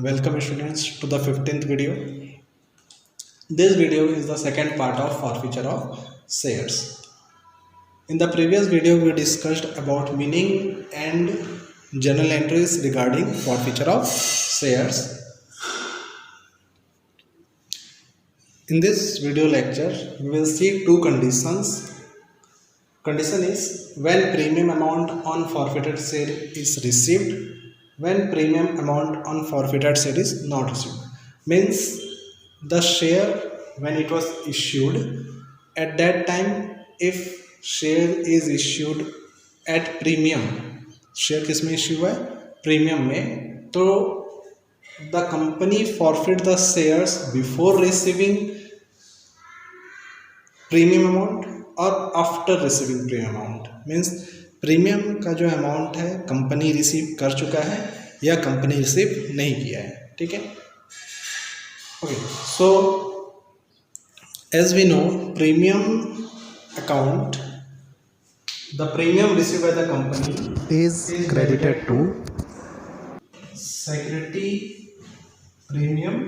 Welcome students to the 15th video. This video is the second part of forfeiture of shares. In the previous video we discussed about meaning and journal entries regarding forfeiture of shares. In this video lecture we will see two conditions. Condition is when premium amount on forfeited share is received, when premium amount on forfeited share is not received. Means the share when it was issued, at that time if share is issued at premium, share किस में issue है? Premium में, तो the company forfeit the shares before receiving premium amount और after receiving premium amount. Means premium का जो amount है company receive कर चुका है या कंपनी रिसीव नहीं किया है. ठीक है. Okay, so as we know premium account, the premium receive by the company is credited to security premium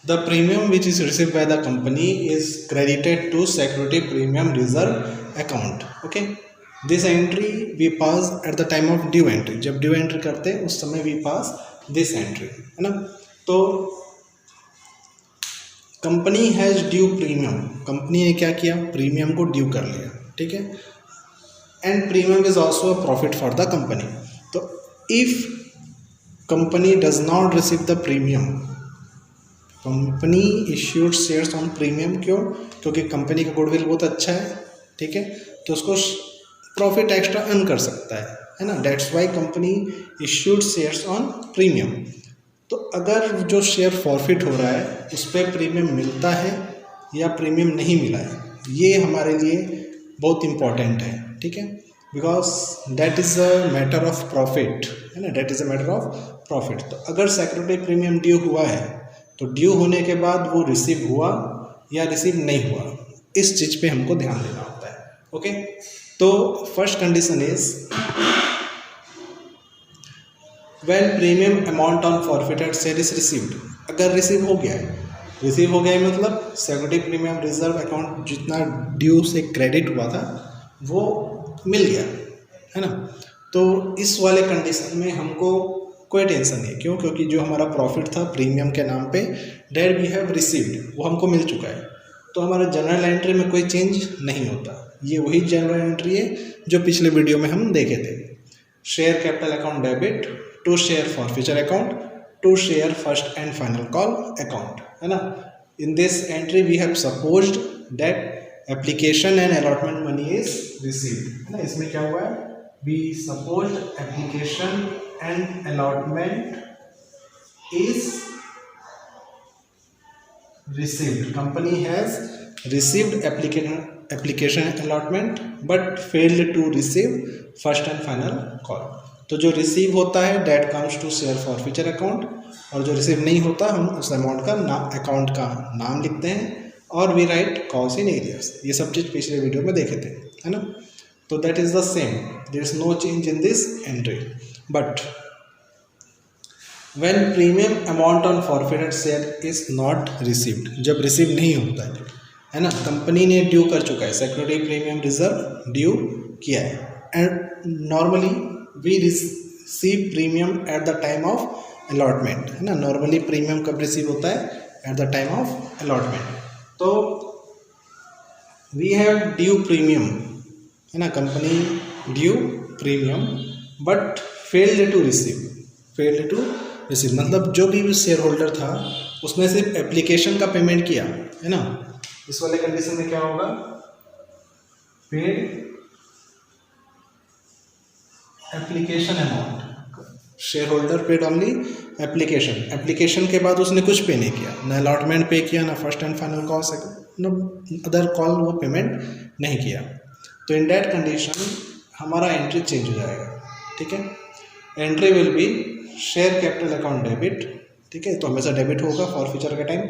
The premium which is received by the company is credited to security premium reserve account. Okay, this entry we pass at the time of due entry. जब due entry करते हैं उस समय we pass this entry, है ना. तो company has due premium, company ने क्या किया? प्रीमियम को ड्यू कर लिया. ठीक है. And premium is also a profit for the company. तो if company does not receive the premium, company issued shares on premium. क्यों? क्योंकि कंपनी का गुडविल बहुत अच्छा है. ठीक है. तो उसको प्रॉफिट एक्स्ट्रा अर्न कर सकता है ना. That's why company issued shares on premium. तो अगर जो शेयर फॉरफिट हो रहा है उस पर प्रीमियम मिलता है या प्रीमियम नहीं मिला है, ये हमारे लिए बहुत इम्पॉर्टेंट है. ठीक है. Because that is a matter of profit, है ना. That is a matter of profit. तो अगर सिक्योरिटी प्रीमियम ड्यू हुआ है तो ड्यू होने के बाद वो रिसीव हुआ या रिसीव नहीं हुआ, इस चीज़ पे हमको ध्यान देना होता है. ओके. तो first condition is when premium amount on forfeited share is received. अगर रिसीव हो गया है, रिसीव हो गया है मतलब सिक्योरिटी प्रीमियम रिजर्व अकाउंट जितना ड्यू से क्रेडिट हुआ था वो मिल गया, है ना. तो इस वाले कंडीशन में हमको कोई टेंशन नहीं. क्यों? क्योंकि जो हमारा प्रॉफिट था प्रीमियम के नाम पे डेट वी हैव रिसीव्ड, वो हमको मिल चुका है. तो हमारा जनरल एंट्री में कोई चेंज नहीं होता. ये वही जनरल एंट्री है जो पिछले वीडियो में हम देखे थे. Share capital account debit to share forfeiture account to share first and final call account, है ना. In this entry we have supposed that application and allotment money is received, है ना. इसमें क्या हुआ है? We supposed application and allotment is received. Company has received application allotment but failed to receive first and final call. तो जो receive होता है that comes to share forfeiture account, और जो रिसीव नहीं होता हम उस अमाउंट का अकाउंट का नाम लिखते हैं और we write cost in arrears. ये सब चीज़ पिछले वीडियो में देखे थे, है ना. तो that is the same. There is no change in this entry. But when premium amount on forfeited share is not received, जब रिसीव नहीं होता है ना, कंपनी ने ड्यू कर चुका है, सिक्योरिटी प्रीमियम रिजर्व ड्यू किया है. And normally we receive premium at the time of allotment, है ना. नॉर्मली प्रीमियम कब रिसीव होता है? At the time of allotment. तो वी हैव ड्यू प्रीमियम, है ना. Company due premium but failed to receive. Failed to receive मतलब जो भी शेयर होल्डर था उसने सिर्फ एप्लीकेशन का पेमेंट किया, है ना. इस वाले कंडीशन में क्या होगा? Paid application amount. Share holder paid only application. Application के बाद उसने कुछ पे नहीं किया, ना अलॉटमेंट पे किया, ना first and final call, second other call वो पेमेंट नहीं किया. तो इन दैट कंडीशन हमारा एंट्री चेंज हो जाएगा. ठीक है. Entry will be share capital account debit. ठीक है. तो हमेशा डेबिट होगा फॉरफिचर के time.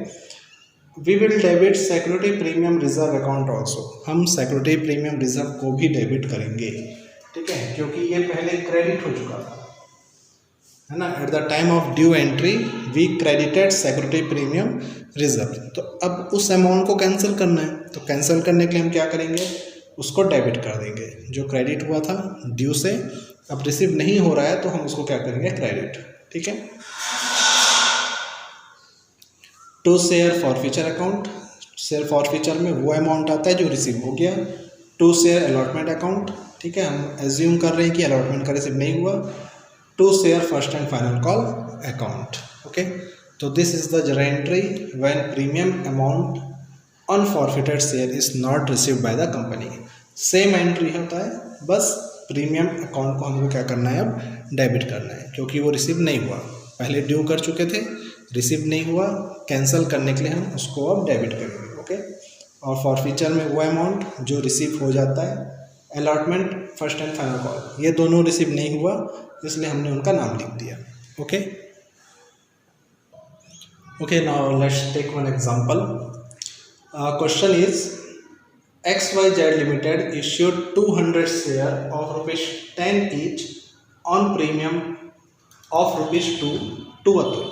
We will debit security premium reserve account also, हम सिक्योरिटी प्रीमियम रिजर्व को भी डेबिट करेंगे, ठीक है, क्योंकि ये पहले क्रेडिट हो चुका था, है ना। At the time of due entry we credited security premium reserve. तो अब उस अमाउंट को कैंसिल करना है, तो कैंसिल करने के लिए हम क्या करेंगे, उसको डेबिट कर देंगे। जो क्रेडिट हुआ था ड्यू से, अब रिसीव नहीं हो रहा है तो हम उसको क्या करेंगे, क्रेडिट, ठीक है। To share forfeiture account, share forfeiture में वो अमाउंट आता है जो रिसीव हो गया। टू शेयर अलॉटमेंट अकाउंट, ठीक है, हम एज्यूम कर रहे हैं कि अलॉटमेंट का रिसीव नहीं हुआ। Two share first and final call account, okay. तो this is the journal entry when premium amount on forfeited share is not received by the company. Same entry होता है, बस प्रीमियम अकाउंट को हमको क्या करना है, अब डेबिट करना है, क्योंकि वो रिसीव नहीं हुआ, पहले ड्यू कर चुके थे, रिसीव नहीं हुआ, कैंसिल करने के लिए हम उसको अब डेबिट करेंगे, ओके। और फॉरफीचर में वो अमाउंट जो रिसीव हो जाता है, allotment first and final call, ये दोनों रिसीव नहीं हुआ, इसलिए हमने उनका नाम लिख दिया, okay. Okay, now let's take one example. Question is XYZ Limited issued 200 share of ₹10 each on premium of ₹2 to Atul,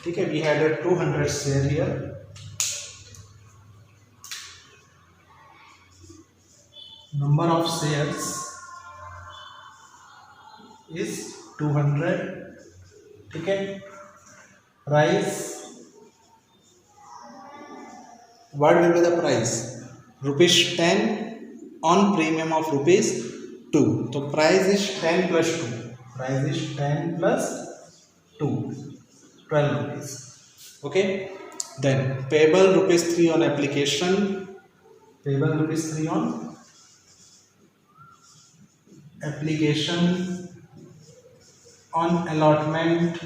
ठीक है। We had a 200 share here, number of shares is 200, ठीक है। Price, what will be the price, ₹10 on premium of ₹2, तो price is 10 plus 2, price is 10 plus 2, 12 rupees, okay. Then payable ₹3 on application, payable ₹3 on application, on allotment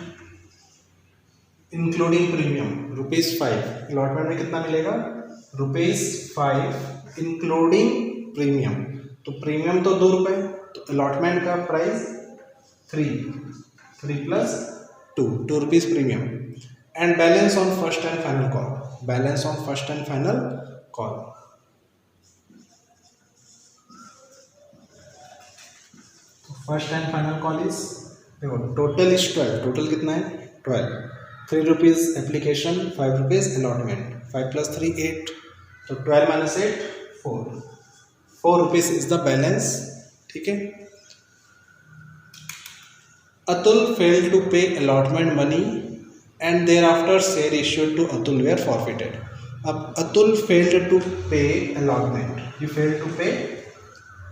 including premium ₹5, allotment में कितना मिलेगा, ₹5 including premium, तो premium तो ₹2, तो allotment का price 3 plus 2 rupees premium. And balance on first and final call, balance on first and final call, first and final call is, देखो total is 12, total कितना है 12, 3 rupees application, 5 rupees allotment, 5 plus 3 8, तो 12 minus 8 4 rupees is the balance, ठीक है। Atul failed to pay allotment money and thereafter share issued to Atul were forfeited. अब Atul failed to pay allotment, he failed to pay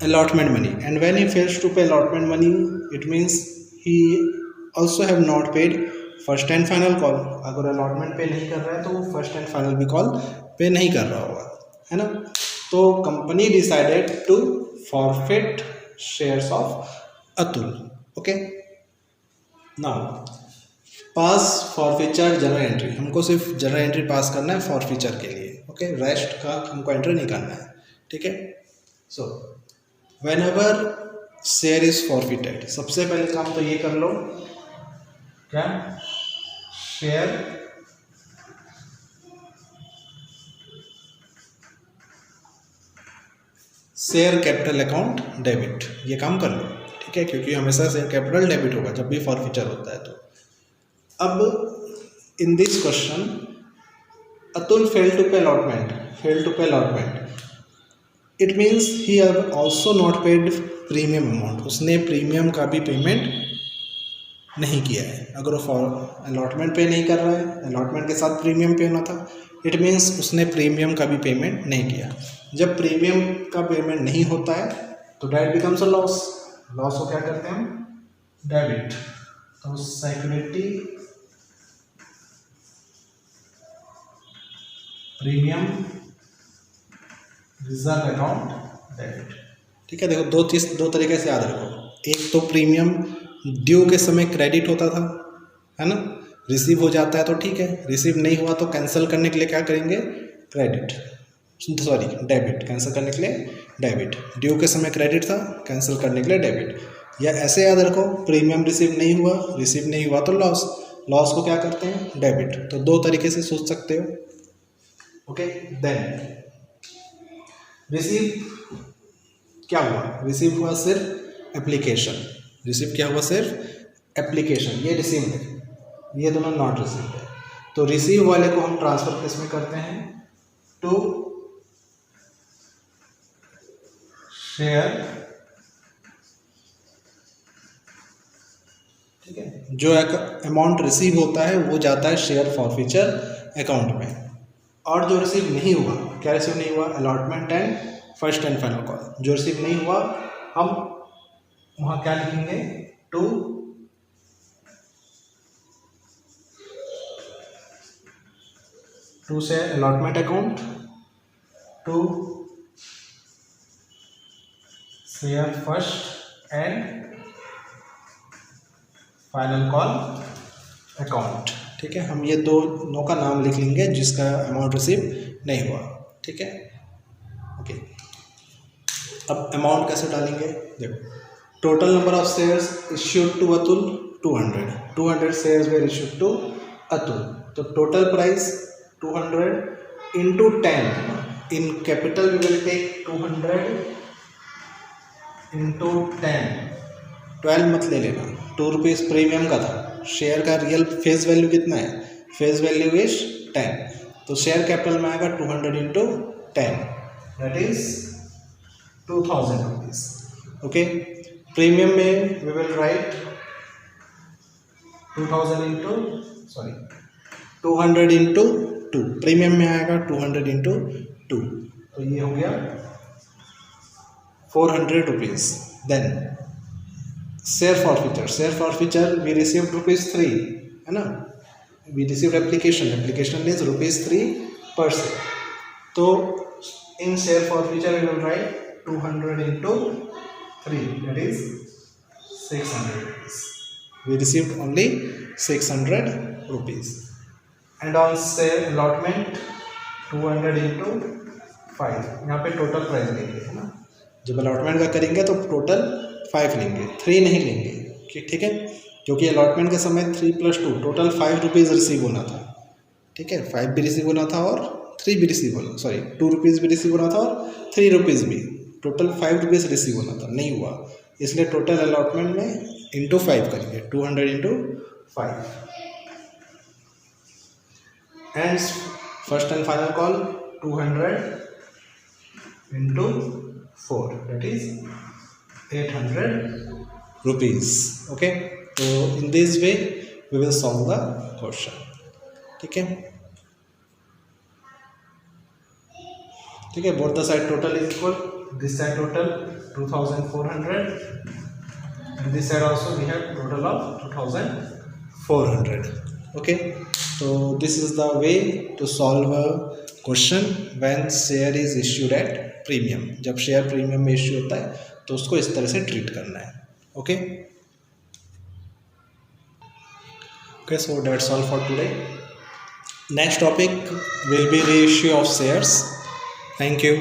allotment money, and when he fails to pay allotment money it means he also have not paid first and final call। अगर allotment पे नहीं कर रहा है तो वो first and final भी call पे नहीं कर रहा होगा, है ना। तो company decided to forfeit shares of Atul, okay. Now pass forfeiture journal entry, हमको सिर्फ जर्नल एंट्री पास करना है फॉरफीचर के लिए, ओके, रेस्ट का हमको एंट्री नहीं करना है, ठीक है। सो whenever share is forfeited, सबसे पहले काम तो ये कर लो, क्या, शेयर कैपिटल अकाउंट डेबिट, ये काम कर लो, ठीक है, क्योंकि हमेशा शेयर कैपिटल डेबिट होगा जब भी फॉरफीचर होता है। तो अब in this question Atul fail to pay allotment, it means he have also not paid premium amount, उसने प्रीमियम का भी पेमेंट नहीं किया है। अगर वो अलॉटमेंट पे नहीं कर रहा है, अलॉटमेंट के साथ प्रीमियम पे होना था, इट मीन्स उसने प्रीमियम का भी पेमेंट नहीं किया। जब प्रीमियम का पेमेंट नहीं होता है तो debt becomes a loss, loss को क्या करते हैं हम, डेबिट। तो security premium reserve account debit, ठीक है। देखो दो तरीके से याद रखो, एक तो प्रीमियम ड्यू के समय क्रेडिट होता था, है ना, रिसीव हो जाता है तो ठीक है, रिसीव नहीं हुआ तो कैंसिल करने के लिए क्या करेंगे, डेबिट, कैंसिल करने के लिए डेबिट। ड्यू के समय क्रेडिट था, कैंसिल करने के लिए डेबिट। या ऐसे याद रखो, प्रीमियम रिसीव नहीं हुआ तो लॉस को क्या करते हैं, डेबिट। तो दो तरीके से सोच सकते हो, ओके, देन रिसीव क्या हुआ, रिसीव हुआ सिर्फ एप्लीकेशन, रिसीव क्या हुआ सिर्फ एप्लीकेशन, ये रिसीव है, ये दोनों नॉट रिसीव है। तो रिसीव वाले को हम ट्रांसफर किस में करते हैं, टू शेयर, ठीक है, जो अमाउंट रिसीव होता है वो जाता है शेयर फॉरफीचर अकाउंट में, और जो रिसीव नहीं हुआ, क्या रिसीव नहीं हुआ, allotment and first and final call, जो रिसीव नहीं हुआ हम वहां क्या लिखेंगे, टू से allotment account, to share first and final call account, ठीक है। हम ये दोनों का नाम लिख लेंगे जिसका अमाउंट रिसीव नहीं हुआ, ठीक है, ओके। अब अमाउंट कैसे डालेंगे, देखो, total number of shares issued to Atul 200 shares were issued to Atul, तो total price 200 into 10, in capital we will take 200 into 10, 12 मत ले लेना, 2 रुपीज़ प्रीमियम का था, शेयर का रियल फेस वैल्यू कितना है, फेस वैल्यू इज 10, तो शेयर कैपिटल में आएगा 200 into 10, that is 2000 rupees, okay. Premium में we will write 200 into 2, premium में आएगा 200 इंटू 2, तो ये हो गया 400 rupees. Then share forfeiture we received ₹3, है ना, वी रिसीव्ड एप्लीकेशन इज ₹3 पर शेयर, तो in share forfeiture we will write 200 into 3, that is 600 rupees. We received only 600 rupees. And on share allotment 200 into 5. यहाँ पे टोटल प्राइस लेंगे, है ना, जब अलॉटमेंट का करेंगे तो टोटल 5 लेंगे, 3 नहीं लेंगे, ठीक है, क्योंकि अलॉटमेंट के समय 3 + 2 टोटल 5 रुपीज़ रिसीव होना था, ठीक है, 5 भी रिसीव होना था और 3 भी रिसीव होना, सॉरी 2 रुपीज़ भी रिसीव होना था और 3 रुपीज़ भी, टोटल 5 रुपीज़ रिसीव होना था, नहीं हुआ, इसलिए टोटल अलॉटमेंट में इंटू 5 करेंगे, 200 into 5, and first and final call 200 into 4, that is 800 rupees, okay. तो in this way we will solve the question, ठीक है, ठीक है, both the side total is equal, this side total 2400 and this side also we have total of 2400, okay. So this is the way to solve a question when share is issued at premium, जब share premium में issue होता है तो उसको इस तरह से treat करना है, okay. Okay, so that's all for today. Next topic will be reissue of shares. Thank you.